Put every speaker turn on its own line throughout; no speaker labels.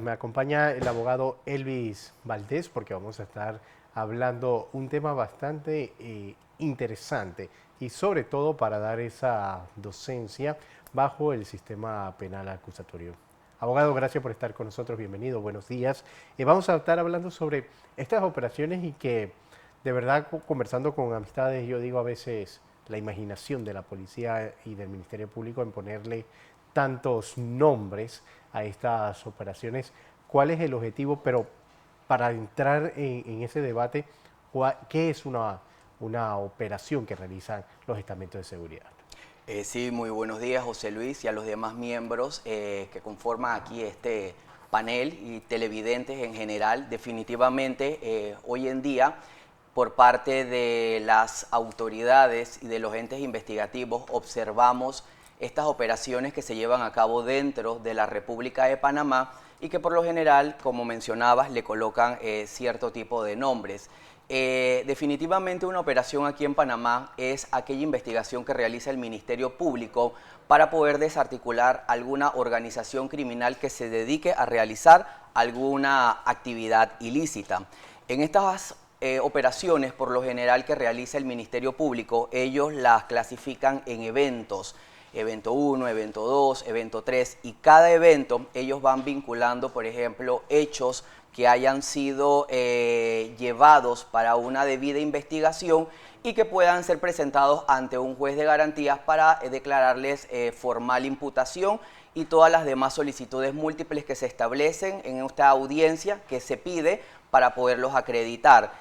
me acompaña el abogado Elvis Valdés porque vamos a estar hablando un tema bastante interesante y sobre todo para dar esa docencia bajo el sistema penal acusatorio. Abogado, gracias por estar con nosotros, bienvenido, buenos días. Vamos a estar hablando sobre estas operaciones y que de verdad conversando con amistades yo digo a veces la imaginación de la policía y del Ministerio Público en ponerle tantos nombres a estas operaciones. ¿Cuál es el objetivo? Pero para entrar en ese debate, ¿qué es una operación que realizan los estamentos de seguridad?
Sí, muy buenos días, José Luis, y a los demás miembros que conforman aquí este panel y televidentes en general. Definitivamente, hoy en día, por parte de las autoridades y de los entes investigativos, observamos estas operaciones que se llevan a cabo dentro de la República de Panamá y que por lo general, como mencionabas, le colocan cierto tipo de nombres. Definitivamente una operación aquí en Panamá es aquella investigación que realiza el Ministerio Público para poder desarticular alguna organización criminal que se dedique a realizar alguna actividad ilícita. En estas operaciones, por lo general, que realiza el Ministerio Público, ellos las clasifican en eventos. Evento 1, evento 2, evento 3, y cada evento ellos van vinculando, por ejemplo, hechos que hayan sido llevados para una debida investigación y que puedan ser presentados ante un juez de garantías para declararles formal imputación y todas las demás solicitudes múltiples que se establecen en esta audiencia que se pide para poderlos acreditar.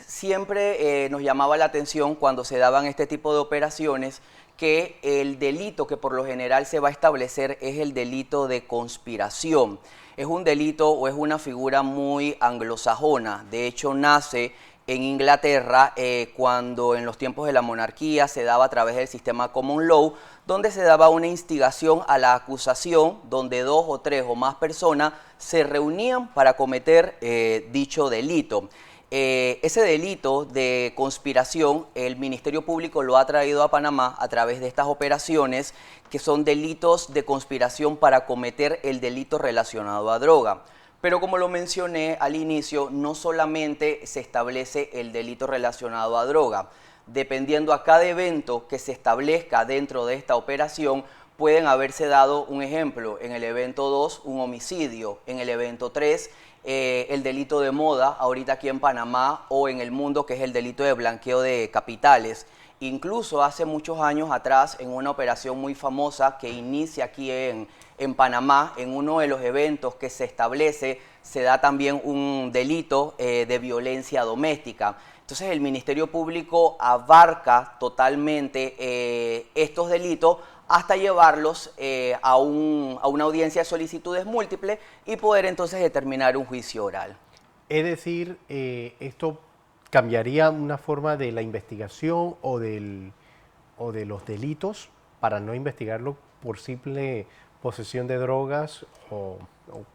Siempre nos llamaba la atención cuando se daban este tipo de operaciones que el delito que por lo general se va a establecer es el delito de conspiración. Es un delito o es una figura muy anglosajona. De hecho, nace en Inglaterra cuando en los tiempos de la monarquía se daba a través del sistema common law, donde se daba una instigación a la acusación, donde 2 o 3 o más personas se reunían para cometer dicho delito. Ese delito de conspiración, el Ministerio Público lo ha traído a Panamá a través de estas operaciones, que son delitos de conspiración para cometer el delito relacionado a droga. Pero como lo mencioné al inicio, no solamente se establece el delito relacionado a droga. Dependiendo a cada evento que se establezca dentro de esta operación, pueden haberse dado un ejemplo. En el evento 2, un homicidio. En el evento 3, el delito de moda, ahorita aquí en Panamá o en el mundo, que es el delito de blanqueo de capitales. Incluso hace muchos años atrás, en una operación muy famosa que inicia aquí en Panamá, en uno de los eventos que se establece, se da también un delito de violencia doméstica. Entonces el Ministerio Público abarca totalmente estos delitos hasta llevarlos a una audiencia de solicitudes múltiples y poder entonces determinar un juicio oral.
Es decir, esto cambiaría una forma de la investigación o de los delitos para no investigarlo por simple posesión de drogas o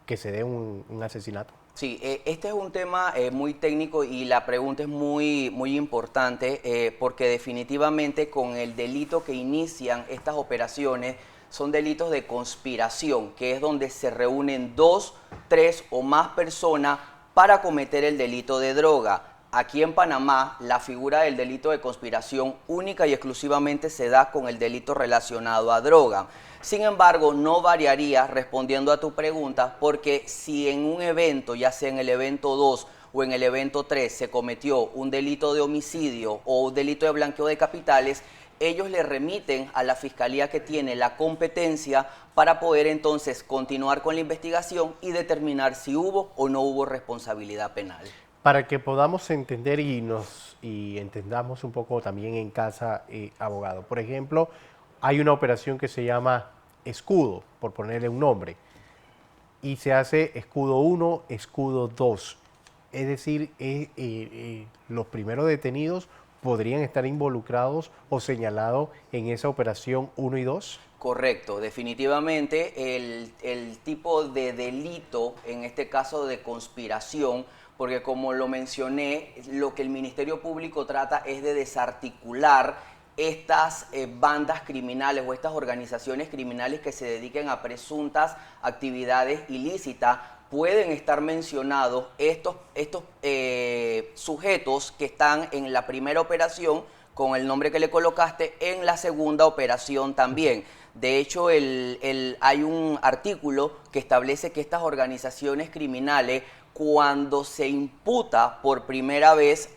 que se dé un asesinato.
Sí, este es un tema muy técnico y la pregunta es muy importante porque definitivamente con el delito que inician estas operaciones son delitos de conspiración, que es donde se reúnen 2, 3 o más personas para cometer el delito de droga. Aquí en Panamá, la figura del delito de conspiración única y exclusivamente se da con el delito relacionado a droga. Sin embargo, no variaría respondiendo a tu pregunta, porque si en un evento, ya sea en el evento 2 o en el evento 3, se cometió un delito de homicidio o un delito de blanqueo de capitales, ellos le remiten a la fiscalía que tiene la competencia para poder entonces continuar con la investigación y determinar si hubo o no hubo responsabilidad penal.
Para que podamos entender y entendamos un poco también en casa, abogado. Por ejemplo, hay una operación que se llama escudo, por ponerle un nombre, y se hace escudo 1, escudo 2. Es decir, los primeros detenidos podrían estar involucrados o señalados en esa operación 1 y 2.
Correcto, definitivamente el tipo de delito, en este caso de conspiración, porque como lo mencioné, lo que el Ministerio Público trata es de desarticular estas bandas criminales o estas organizaciones criminales que se dediquen a presuntas actividades ilícitas, pueden estar mencionados estos sujetos que están en la primera operación con el nombre que le colocaste, en la segunda operación también. De hecho, hay un artículo que establece que estas organizaciones criminales, cuando se imputa por primera vez,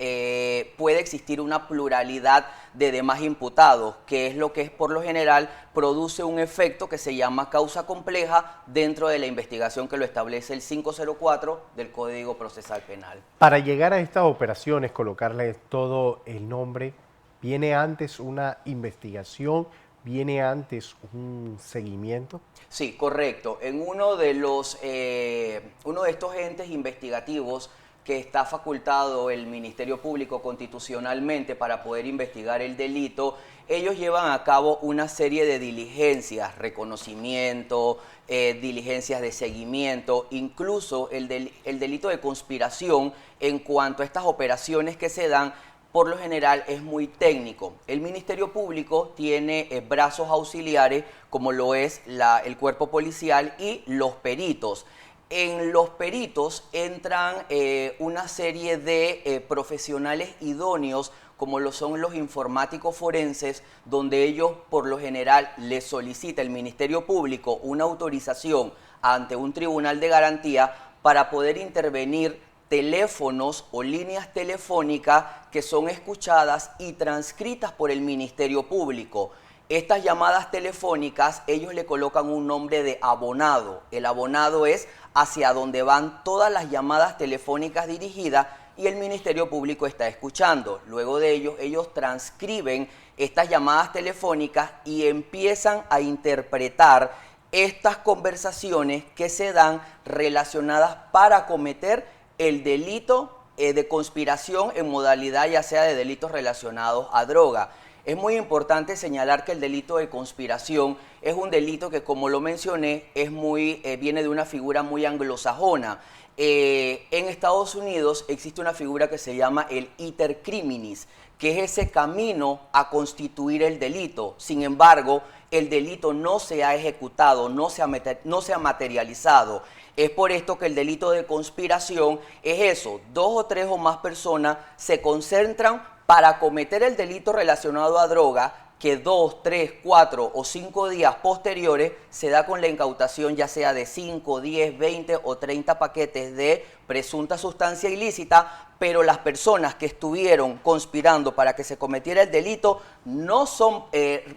puede existir una pluralidad de demás imputados, que es lo que por lo general produce un efecto que se llama causa compleja dentro de la investigación que lo establece el 504 del Código Procesal Penal.
Para llegar a estas operaciones, colocarle todo el nombre, ¿viene antes una investigación? ¿Viene antes un seguimiento?
Sí, correcto. En uno de estos entes investigativos que está facultado el Ministerio Público constitucionalmente para poder investigar el delito, ellos llevan a cabo una serie de diligencias, reconocimiento, diligencias de seguimiento, incluso el delito de conspiración en cuanto a estas operaciones que se dan. Por lo general es muy técnico. El Ministerio Público tiene brazos auxiliares como lo es el cuerpo policial y los peritos. En los peritos entran una serie de profesionales idóneos como lo son los informáticos forenses, donde ellos por lo general les solicita el Ministerio Público una autorización ante un tribunal de garantía para poder intervenir teléfonos o líneas telefónicas que son escuchadas y transcritas por el Ministerio Público. Estas llamadas telefónicas, ellos le colocan un nombre de abonado. El abonado es hacia donde van todas las llamadas telefónicas dirigidas y el Ministerio Público está escuchando. Luego de ello, ellos transcriben estas llamadas telefónicas y empiezan a interpretar estas conversaciones que se dan relacionadas para cometer el delito de conspiración en modalidad ya sea de delitos relacionados a droga. Es muy importante señalar que el delito de conspiración es un delito que, como lo mencioné, viene de una figura muy anglosajona. En Estados Unidos existe una figura que se llama el iter criminis, que es ese camino a constituir el delito. Sin embargo, el delito no se ha ejecutado, no se ha materializado. Es por esto que el delito de conspiración es eso: 2 o 3 o más personas se concentran para cometer el delito relacionado a droga, que 2, 3, 4 o 5 días posteriores se da con la incautación ya sea de 5, 10, 20 o 30 paquetes de presunta sustancia ilícita, pero las personas que estuvieron conspirando para que se cometiera el delito no son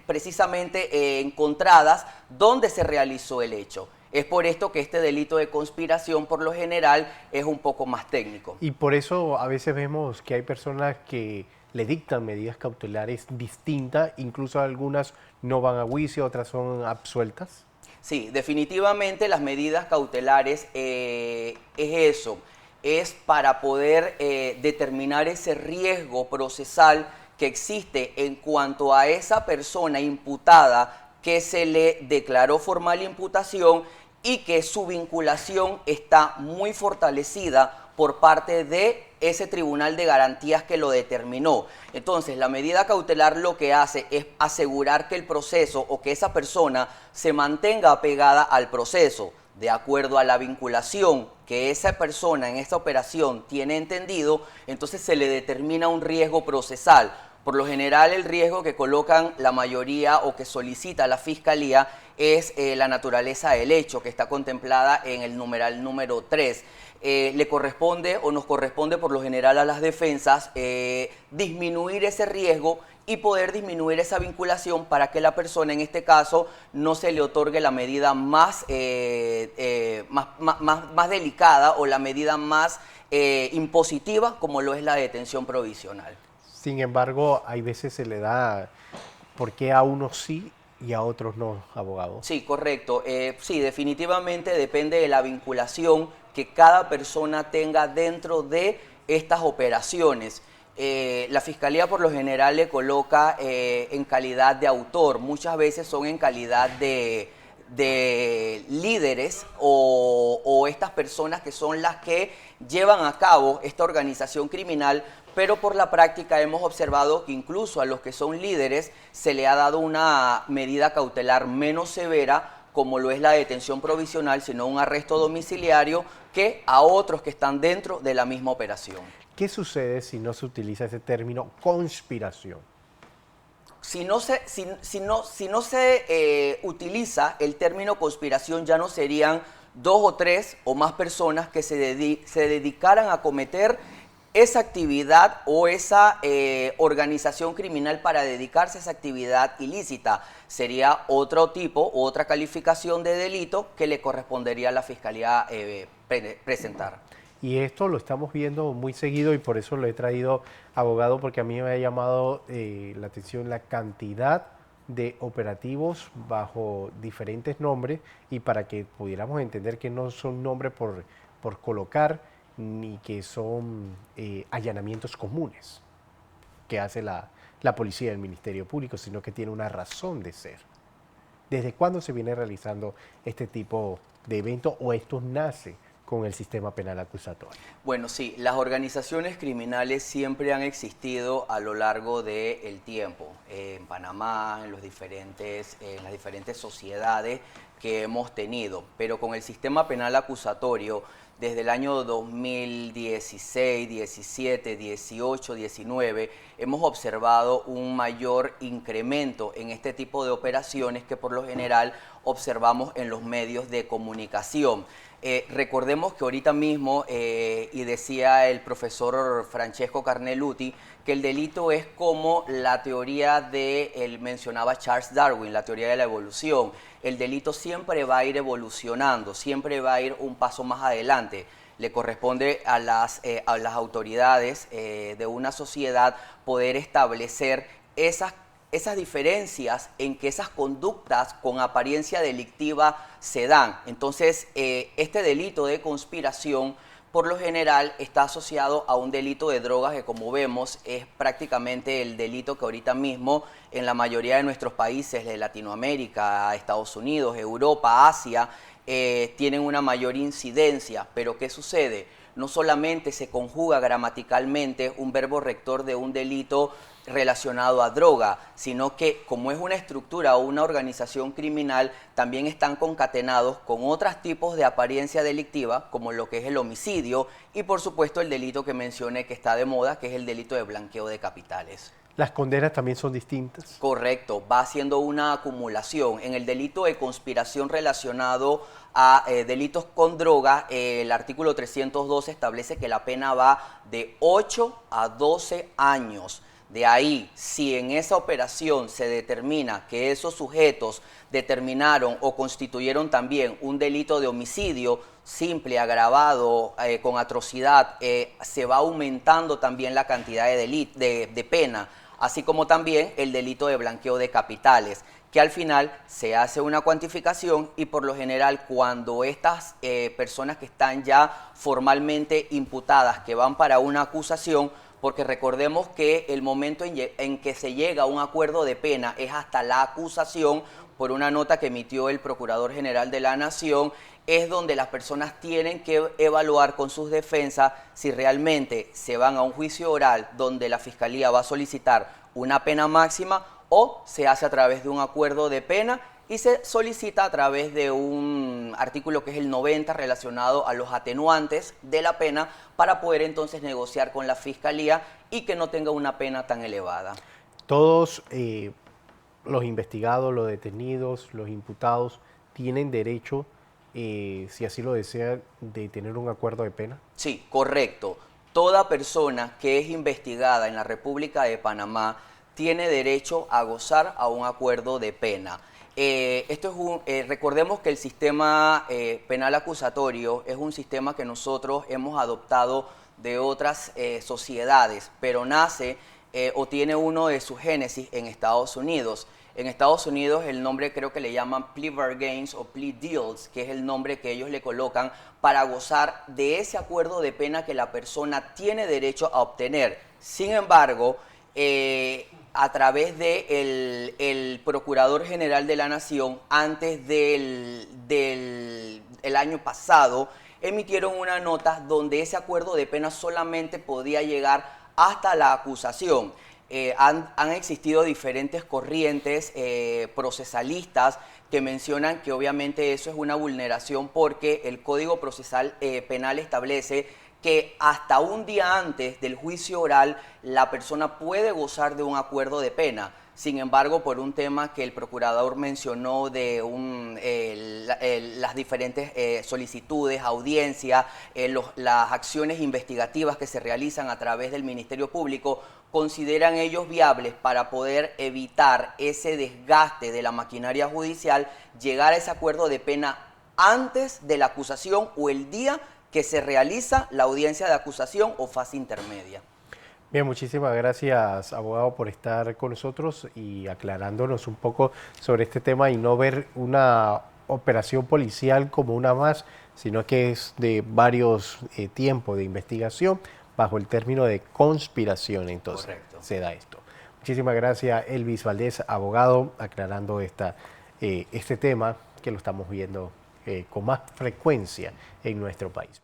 precisamente encontradas donde se realizó el hecho. Es por esto que este delito de conspiración por lo general es un poco más técnico.
Y por eso a veces vemos que hay personas que le dictan medidas cautelares distintas, incluso algunas no van a juicio, otras son absueltas.
Sí, definitivamente las medidas cautelares es eso, es para poder determinar ese riesgo procesal que existe en cuanto a esa persona imputada que se le declaró formal imputación y que su vinculación está muy fortalecida por parte de ese tribunal de garantías que lo determinó. Entonces, la medida cautelar lo que hace es asegurar que el proceso o que esa persona se mantenga apegada al proceso, de acuerdo a la vinculación que esa persona en esta operación tiene entendido. Entonces se le determina un riesgo procesal. Por lo general, el riesgo que colocan la mayoría o que solicita la Fiscalía es la naturaleza del hecho, que está contemplada en el numeral número 3. Le corresponde o nos corresponde por lo general a las defensas disminuir ese riesgo y poder disminuir esa vinculación para que la persona, en este caso, no se le otorgue la medida más delicada o la medida más impositiva, como lo es la detención provisional.
Sin embargo, hay veces se le da por qué a unos sí y a otros no, abogado.
Sí, correcto. Sí, definitivamente depende de la vinculación que cada persona tenga dentro de estas operaciones. La Fiscalía por lo general le coloca en calidad de autor, muchas veces son en calidad de líderes o estas personas que son las que llevan a cabo esta organización criminal, pero por la práctica hemos observado que incluso a los que son líderes se le ha dado una medida cautelar menos severa, como lo es la detención provisional, sino un arresto domiciliario, que a otros que están dentro de la misma operación.
¿Qué sucede si no se utiliza ese término conspiración?
Si no se utiliza el término conspiración, ya no serían 2 o 3 o más personas que se dedicaran a cometer esa actividad o esa organización criminal para dedicarse a esa actividad ilícita. Sería otro tipo, otra calificación de delito que le correspondería a la Fiscalía presentar.
Y esto lo estamos viendo muy seguido y por eso lo he traído, abogado, porque a mí me ha llamado la atención la cantidad de operativos bajo diferentes nombres y para que pudiéramos entender que no son nombres por colocar ni que son allanamientos comunes que hace la policía del Ministerio Público, sino que tiene una razón de ser. ¿Desde cuándo se viene realizando este tipo de eventos o esto nace con el sistema penal acusatorio?
Bueno, sí, las organizaciones criminales siempre han existido a lo largo del tiempo, en Panamá, en las diferentes sociedades que hemos tenido, pero con el sistema penal acusatorio, desde el año 2016, 17, 18, 19, hemos observado un mayor incremento en este tipo de operaciones que por lo general observamos en los medios de comunicación. Recordemos que ahorita mismo, y decía el profesor Francesco Carneluti, que el delito es como la teoría él mencionaba Charles Darwin, la teoría de la evolución. El delito siempre va a ir evolucionando, siempre va a ir un paso más adelante. Le corresponde a las autoridades de una sociedad poder establecer esas diferencias en que esas conductas con apariencia delictiva se dan. Entonces, este delito de conspiración por lo general está asociado a un delito de drogas que, como vemos, es prácticamente el delito que ahorita mismo en la mayoría de nuestros países de Latinoamérica, Estados Unidos, Europa, Asia, tienen una mayor incidencia. Pero ¿qué sucede? No solamente se conjuga gramaticalmente un verbo rector de un delito relacionado a droga, sino que como es una estructura o una organización criminal, también están concatenados con otros tipos de apariencia delictiva, como lo que es el homicidio y por supuesto el delito que mencioné que está de moda, que es el delito de blanqueo de capitales.
¿Las condenas también son distintas?
Correcto, va haciendo una acumulación. En el delito de conspiración relacionado a delitos con droga, el artículo 312 establece que la pena va de 8 a 12 años. De ahí, si en esa operación se determina que esos sujetos determinaron o constituyeron también un delito de homicidio simple, agravado, con atrocidad, se va aumentando también la cantidad de pena, así como también el delito de blanqueo de capitales, que al final se hace una cuantificación y por lo general cuando estas personas que están ya formalmente imputadas, que van para una acusación, porque recordemos que el momento en que se llega a un acuerdo de pena es hasta la acusación, por una nota que emitió el Procurador General de la Nación, es donde las personas tienen que evaluar con sus defensas si realmente se van a un juicio oral donde la Fiscalía va a solicitar una pena máxima o se hace a través de un acuerdo de pena y se solicita a través de un artículo que es el 90 relacionado a los atenuantes de la pena para poder entonces negociar con la Fiscalía y que no tenga una pena tan elevada.
Todos los investigados, los detenidos, los imputados tienen derecho, si así lo desean, de tener un acuerdo de pena. Sí,
correcto. Toda persona que es investigada en la República de Panamá tiene derecho a gozar a un acuerdo de pena. Recordemos que el sistema penal acusatorio es un sistema que nosotros hemos adoptado de otras sociedades, pero nace o tiene uno de sus génesis en Estados Unidos. En Estados Unidos el nombre creo que le llaman plea bargains o plea deals, que es el nombre que ellos le colocan para gozar de ese acuerdo de pena que la persona tiene derecho a obtener. Sin embargo, a través de el Procurador General de la Nación, antes del año pasado, emitieron una nota donde ese acuerdo de pena solamente podía llegar hasta la acusación. Han existido diferentes corrientes procesalistas que mencionan que obviamente eso es una vulneración porque el Código Procesal Penal establece que hasta un día antes del juicio oral la persona puede gozar de un acuerdo de pena. Sin embargo, por un tema que el procurador mencionó de las diferentes solicitudes, audiencias, las acciones investigativas que se realizan a través del Ministerio Público, consideran ellos viables para poder evitar ese desgaste de la maquinaria judicial, llegar a ese acuerdo de pena antes de la acusación o el día que se realiza la audiencia de acusación o fase intermedia.
Bien, muchísimas gracias, abogado, por estar con nosotros y aclarándonos un poco sobre este tema y no ver una operación policial como una más, sino que es de varios tiempos de investigación bajo el término de conspiración. Entonces,
correcto,
se da esto. Muchísimas gracias, Elvis Valdés, abogado, aclarando este tema que lo estamos viendo con más frecuencia en nuestro país.